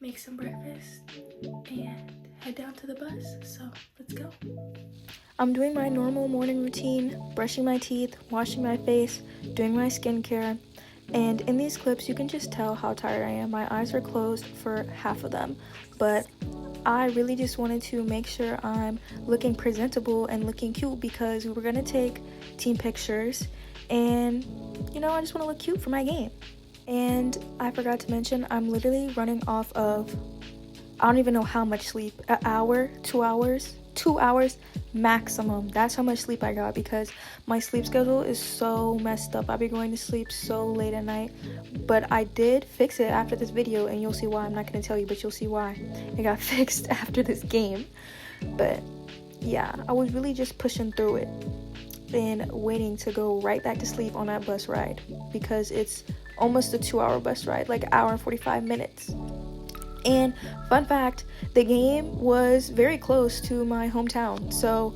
make some breakfast, and head down to the bus. So let's go. I'm doing my normal morning routine, brushing my teeth, washing my face, doing my skincare, and in these clips you can just tell how tired I am. My eyes are closed for half of them, but I really just wanted to make sure I'm looking presentable and looking cute because we were gonna take team pictures, and I just want to look cute for my game. And I forgot to mention, I'm literally running off of, I don't even know how much sleep, an hour, 2 hours maximum. That's how much sleep I got because my sleep schedule is so messed up. I'll be going to sleep so late at night, but I did fix it after this video, and you'll see why. I'm not going to tell you, but you'll see why it got fixed after this game. But yeah, I was really just pushing through it and waiting to go right back to sleep on that bus ride because it's almost a 2-hour bus ride, like an hour and 45 minutes. And fun fact, the game was very close to my hometown, so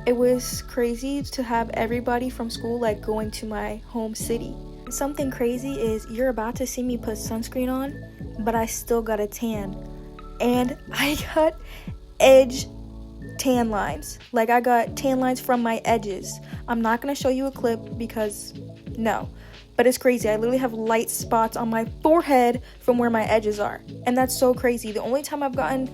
it was crazy to have everybody from school like going to my home city. Something crazy is you're about to see me put sunscreen on, but I still got a tan, and I got edge tan lines. Like, I got tan lines from my edges. I'm not gonna show you a clip because no, but it's crazy. I literally have light spots on my forehead from where my edges are, and that's so crazy. The only time I've gotten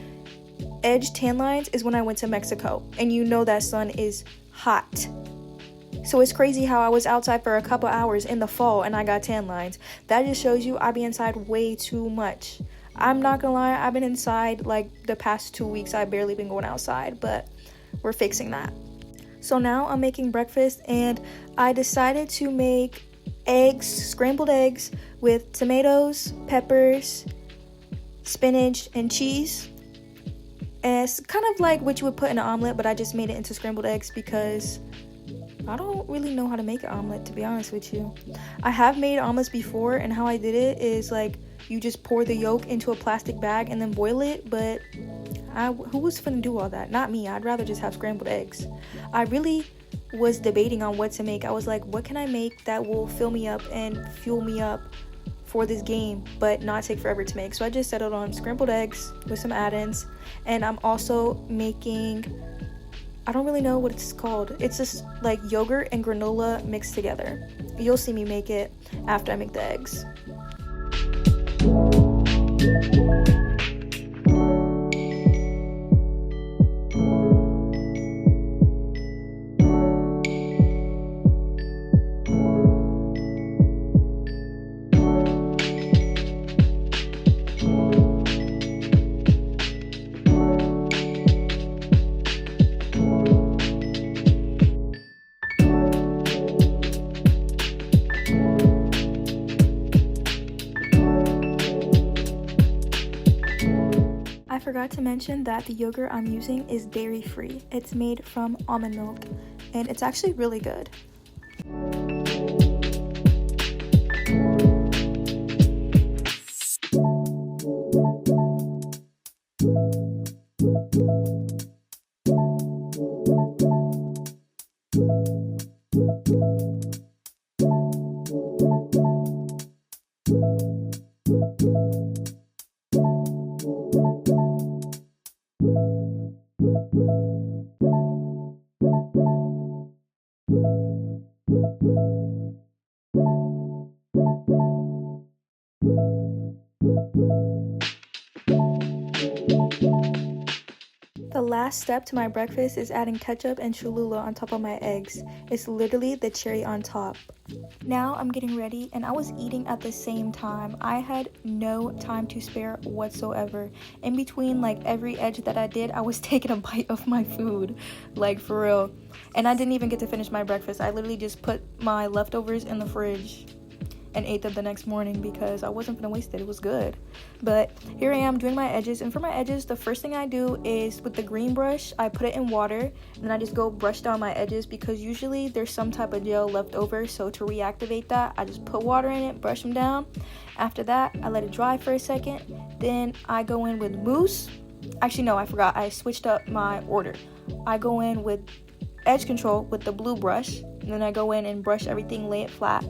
edge tan lines is when I went to Mexico, and that sun is hot. So it's crazy how I was outside for a couple hours in the fall and I got tan lines. That just shows you I be inside way too much. I'm not gonna lie, I've been inside like the past 2 weeks. I've barely been going outside, but we're fixing that. So now I'm making breakfast, and I decided to make scrambled eggs with tomatoes, peppers, spinach, and cheese. And it's kind of like what you would put in an omelet, but I just made it into scrambled eggs because I don't really know how to make an omelet, to be honest with you. I have made omelets before, and how I did it is like you just pour the yolk into a plastic bag and then boil it, but who was finna do all that? Not me. I'd rather just have scrambled eggs. I really was debating on what to make. I was like, what can I make that will fill me up and fuel me up for this game but not take forever to make? So I just settled on scrambled eggs with some add-ins, and I'm also making, I don't really know what it's called. It's just like yogurt and granola mixed together. You'll see me make it after I make the eggs. I forgot to mention that the yogurt I'm using is dairy free. It's made from almond milk, and it's actually really good. The last step to my breakfast is adding ketchup and Cholula on top of my eggs. It's literally the cherry on top. Now I'm getting ready, and I was eating at the same time. I had no time to spare whatsoever. In between like every edge that I did, I was taking a bite of my food, like for real. And I didn't even get to finish my breakfast. I literally just put my leftovers in the fridge and ate them the next morning because I wasn't gonna waste it. It was good. But here I am doing my edges, and for my edges, the first thing I do is with the green brush, I put it in water, and then I just go brush down my edges because usually there's some type of gel left over. So to reactivate that, I just put water in it, brush them down. After that, I let it dry for a second. Then I go in with mousse. Actually, no, I forgot. I switched up my order. I go in with edge control with the blue brush, and then I go in and brush everything, lay it flat.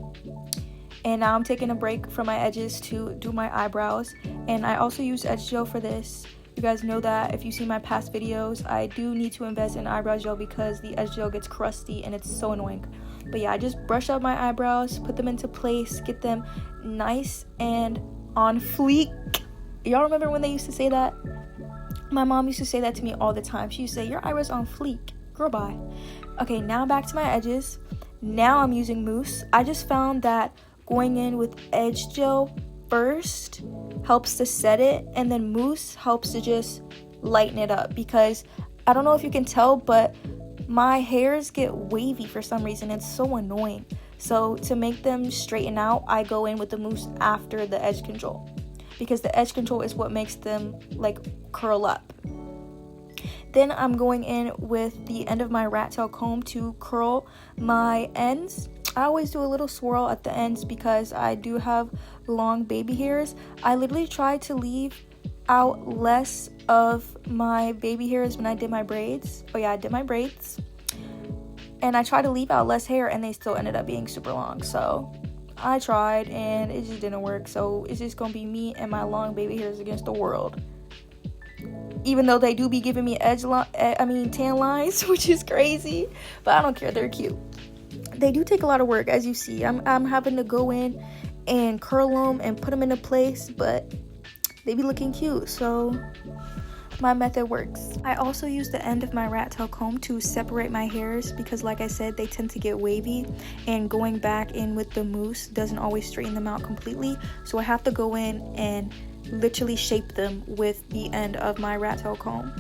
And now I'm taking a break from my edges to do my eyebrows. And I also use edge gel for this. You guys know that if you see my past videos, I do need to invest in eyebrow gel because the edge gel gets crusty and it's so annoying. But yeah, I just brush up my eyebrows, put them into place, get them nice and on fleek. Y'all remember when they used to say that? My mom used to say that to me all the time. She used to say, your eyebrows on fleek. Girl, bye. Okay, now back to my edges. Now I'm using mousse. I just found that going in with edge gel first helps to set it, and then mousse helps to just lighten it up, because I don't know if you can tell, but my hairs get wavy for some reason. It's so annoying. So to make them straighten out, I go in with the mousse after the edge control, because the edge control is what makes them like curl up. Then I'm going in with the end of my rat tail comb to curl my ends. I always do a little swirl at the ends because I do have long baby hairs. I literally try to leave out less of my baby hairs when I did my braids. Oh yeah, I did my braids. And I tried to leave out less hair and they still ended up being super long. So I tried and it just didn't work. So it's just gonna be me and my long baby hairs against the world. Even though they do be giving me tan lines, which is crazy, but I don't care, they're cute. They do take a lot of work, as you see. I'm having to go in and curl them and put them into place, but they be looking cute, so my method works. I also use the end of my rat tail comb to separate my hairs because, like I said, they tend to get wavy, and going back in with the mousse doesn't always straighten them out completely, so I have to go in and literally shape them with the end of my rat tail comb.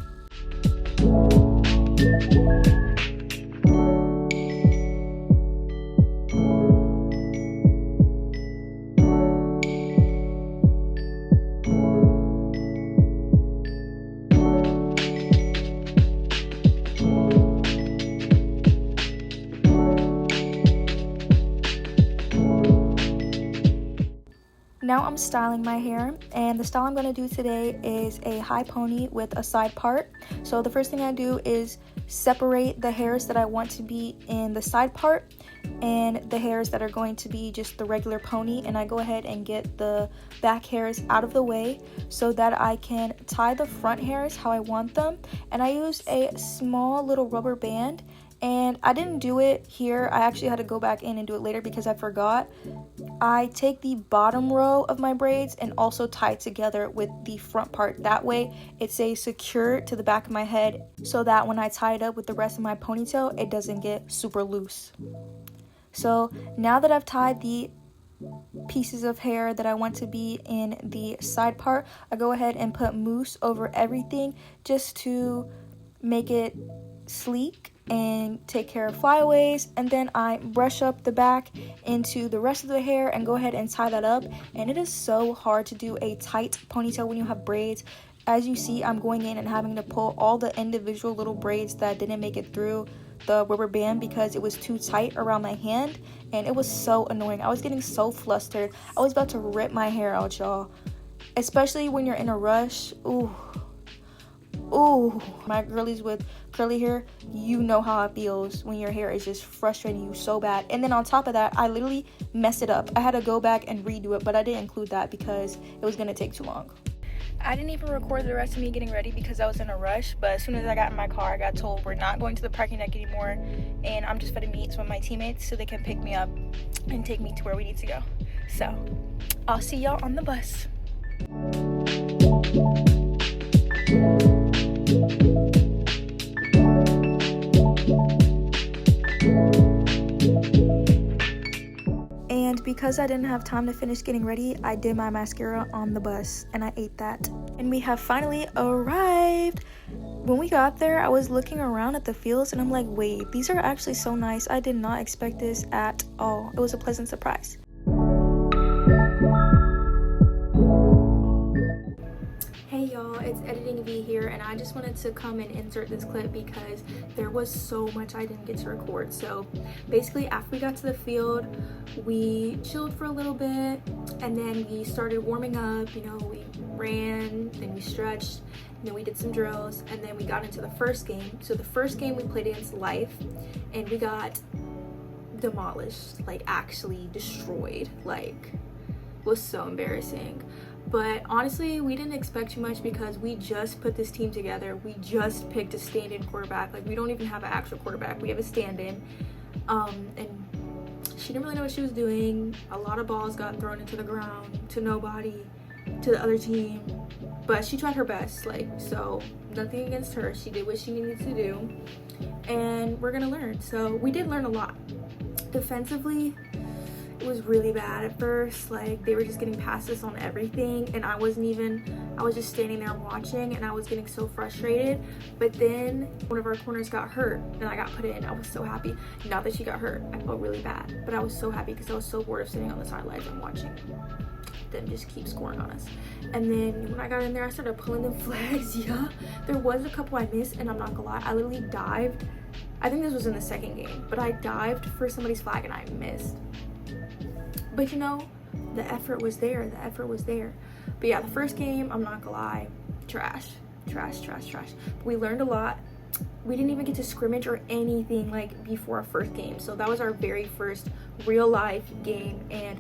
Now I'm styling my hair, and the style I'm going to do today is a high pony with a side part. So the first thing I do is separate the hairs that I want to be in the side part and the hairs that are going to be just the regular pony, and I go ahead and get the back hairs out of the way so that I can tie the front hairs how I want them. And I use a small little rubber band, and I didn't do it here. I actually had to go back in and do it later because I forgot. I take the bottom row of my braids and also tie it together with the front part. That way it stays secure to the back of my head so that when I tie it up with the rest of my ponytail, it doesn't get super loose. So now that I've tied the pieces of hair that I want to be in the side part, I go ahead and put mousse over everything just to make it sleek and take care of flyaways, and then I brush up the back into the rest of the hair and go ahead and tie that up. And it is so hard to do a tight ponytail when you have braids. As you see, I'm going in and having to pull all the individual little braids that didn't make it through the rubber band because it was too tight around my hand, and it was so annoying. I was getting so flustered. I was about to rip my hair out, y'all, especially when you're in a rush. Ooh, my girlies with curly hair, you know how it feels when your hair is just frustrating you so bad. And then on top of that, I literally messed it up. I had to go back and redo it, but I didn't include that because it was gonna take too long. I didn't even record the rest of me getting ready because I was in a rush, but as soon as I got in my car, I got told we're not going to the parking deck anymore, and I'm just gonna meet some of my teammates so they can pick me up and take me to where we need to go. So I'll see y'all on the bus. And because I didn't have time to finish getting ready, I did my mascara on the bus and I ate that. And we have finally arrived. When we got there, I was looking around at the fields and I'm like, wait, these are actually so nice. I did not expect this at all. It was a pleasant surprise. Hey y'all, it's Editing V here, and I just wanted to come and insert this clip because there was so much I didn't get to record. So basically, after we got to the field, we chilled for a little bit, and then we started warming up. You know, we ran, then we stretched, and then we did some drills, and then we got into the first game. So the first game we played against Life, and we got demolished, like actually destroyed. Like, was so embarrassing. But honestly, we didn't expect too much because we just put this team together. We just picked a stand-in quarterback. Like, we don't even have an actual quarterback. We have a stand-in. And she didn't really know what she was doing. A lot of balls got thrown into the ground to nobody, to the other team. But she tried her best. Like, so nothing against her. She did what she needed to do. And we're gonna learn. So we did learn a lot. Defensively, it was really bad at first. Like, they were just getting passes on everything, and I was just standing there watching, and I was getting so frustrated. But then one of our corners got hurt and I got put in. I was so happy. Not that she got hurt, I felt really bad, but I was so happy because I was so bored of sitting on the sidelines and watching them just keep scoring on us. And then when I got in there, I started pulling them flags. Yeah, there was a couple I missed, and I'm not gonna lie, I literally dived. I think this was in the second game, but I dived for somebody's flag and I missed. But you know, the effort was there. The effort was there. But yeah, the first game, I'm not gonna lie, trash. But we learned a lot. We didn't even get to scrimmage or anything like before our first game. So that was our very first real life game. And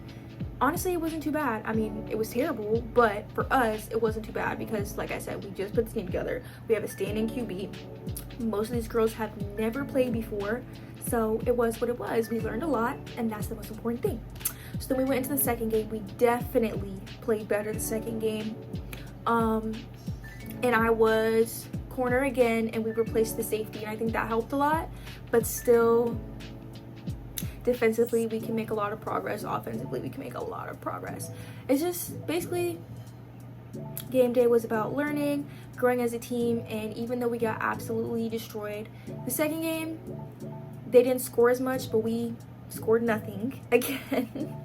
honestly, it wasn't too bad. I mean, it was terrible, but for us, it wasn't too bad because, like I said, we just put the team together. We have a stand-in QB. Most of these girls have never played before. So it was what it was. We learned a lot, and that's the most important thing. So then we went into the second game. We definitely played better the second game. And I was corner again, and we replaced the safety, and I think that helped a lot. But still, defensively, we can make a lot of progress. Offensively, we can make a lot of progress. It's just basically game day was about learning, growing as a team, and even though we got absolutely destroyed, the second game, they didn't score as much, but we scored nothing again.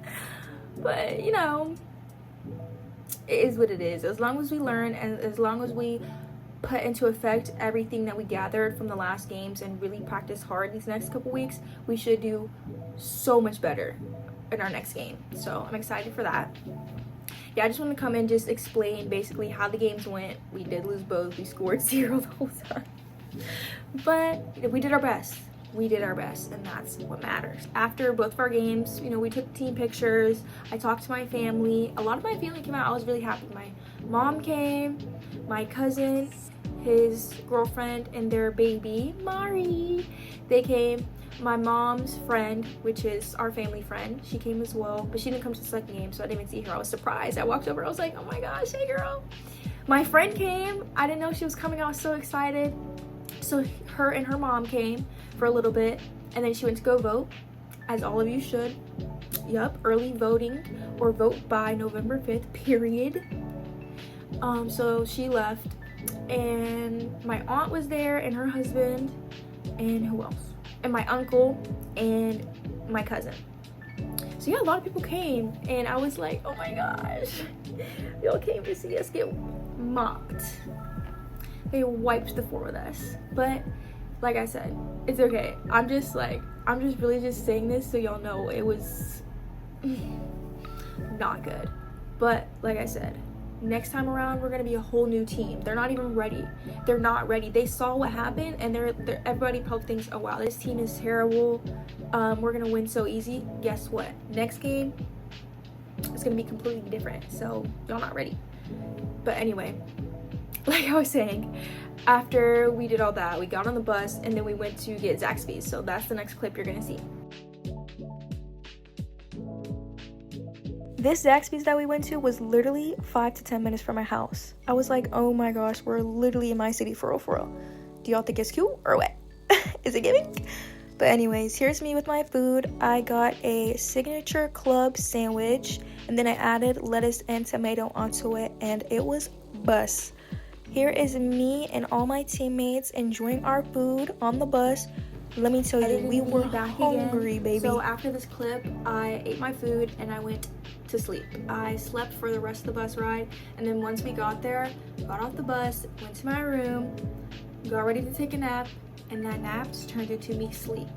But you know, it is what it is. As long as we learn and as long as we put into effect everything that we gathered from the last games and really practice hard these next couple weeks, we should do so much better in our next game. So I'm excited for that. Yeah, I just want to come and just explain basically how the games went. We did lose both. We scored 0 the whole time, but we did our best. We did our best, and that's what matters. After both of our games, you know, we took team pictures. I talked to my family. A lot of my family came out. I was really happy. My mom came, my cousin, his girlfriend, and their baby, Mari. They came. My mom's friend, which is our family friend, she came as well, but she didn't come to the second game, so I didn't even see her. I was surprised. I walked over. I was like, oh my gosh, hey girl. My friend came. I didn't know she was coming. I was so excited. So her and her mom came for a little bit, and then she went to go vote, as all of you should. Yup, early voting, or vote by November 5th, period. So she left, and my aunt was there, and her husband, and who else? And my uncle, and my cousin. So yeah, a lot of people came, and I was like, oh my gosh, y'all came to see us get mocked. They wiped the floor with us. But like I said, it's okay. I'm just really just saying this so y'all know it was not good. But like I said, next time around we're gonna be a whole new team. They're not even ready. They're not ready. They saw what happened, and everybody probably thinks, oh wow, this team is terrible. We're gonna win so easy. Guess what? Next game, it's gonna be completely different. So y'all not ready. But anyway, like I was saying, after we did all that, we got on the bus, and then we went to get Zaxby's. So that's the next clip you're gonna see. This Zaxby's that we went to was literally 5 to 10 minutes from my house. I was like, oh my gosh, we're literally in my city for real. Do y'all think it's cute or what? Is it giving? But anyways, here's me with my food. I got a signature club sandwich, and then I added lettuce and tomato onto it, and it was bus. Here is me and all my teammates enjoying our food on the bus. Let me tell you, we were hungry, baby. So after this clip, I ate my food and I went to sleep. I slept for the rest of the bus ride, and then once we got there, got off the bus, went to my room, got ready to take a nap, and that nap turned into me sleep.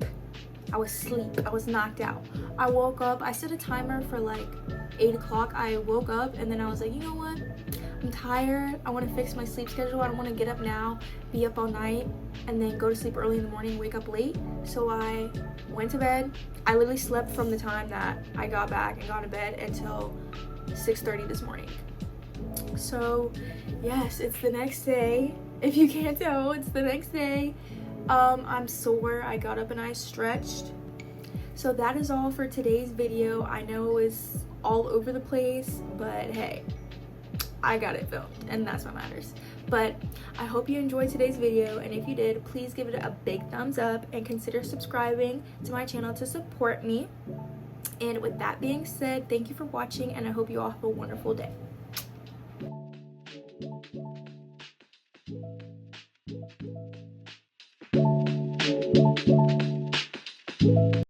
I was knocked out. I woke up, I set a timer for like 8 o'clock. I woke up, and then I was like, you know what? I'm tired. I want to fix my sleep schedule. I don't want to get up now, be up all night, and then go to sleep early in the morning, wake up late. So I went to bed. I literally slept from the time that I got back and got to bed until 6:30 this morning. So yes, it's the next day. If you can't tell, it's the next day. I'm sore. I got up and I stretched. So that is all for today's video. I know it was all over the place, but hey, I got it filmed and that's what matters. But I hope you enjoyed today's video, and if you did, please give it a big thumbs up and consider subscribing to my channel to support me. And with that being said, thank you for watching, and I hope you all have a wonderful day.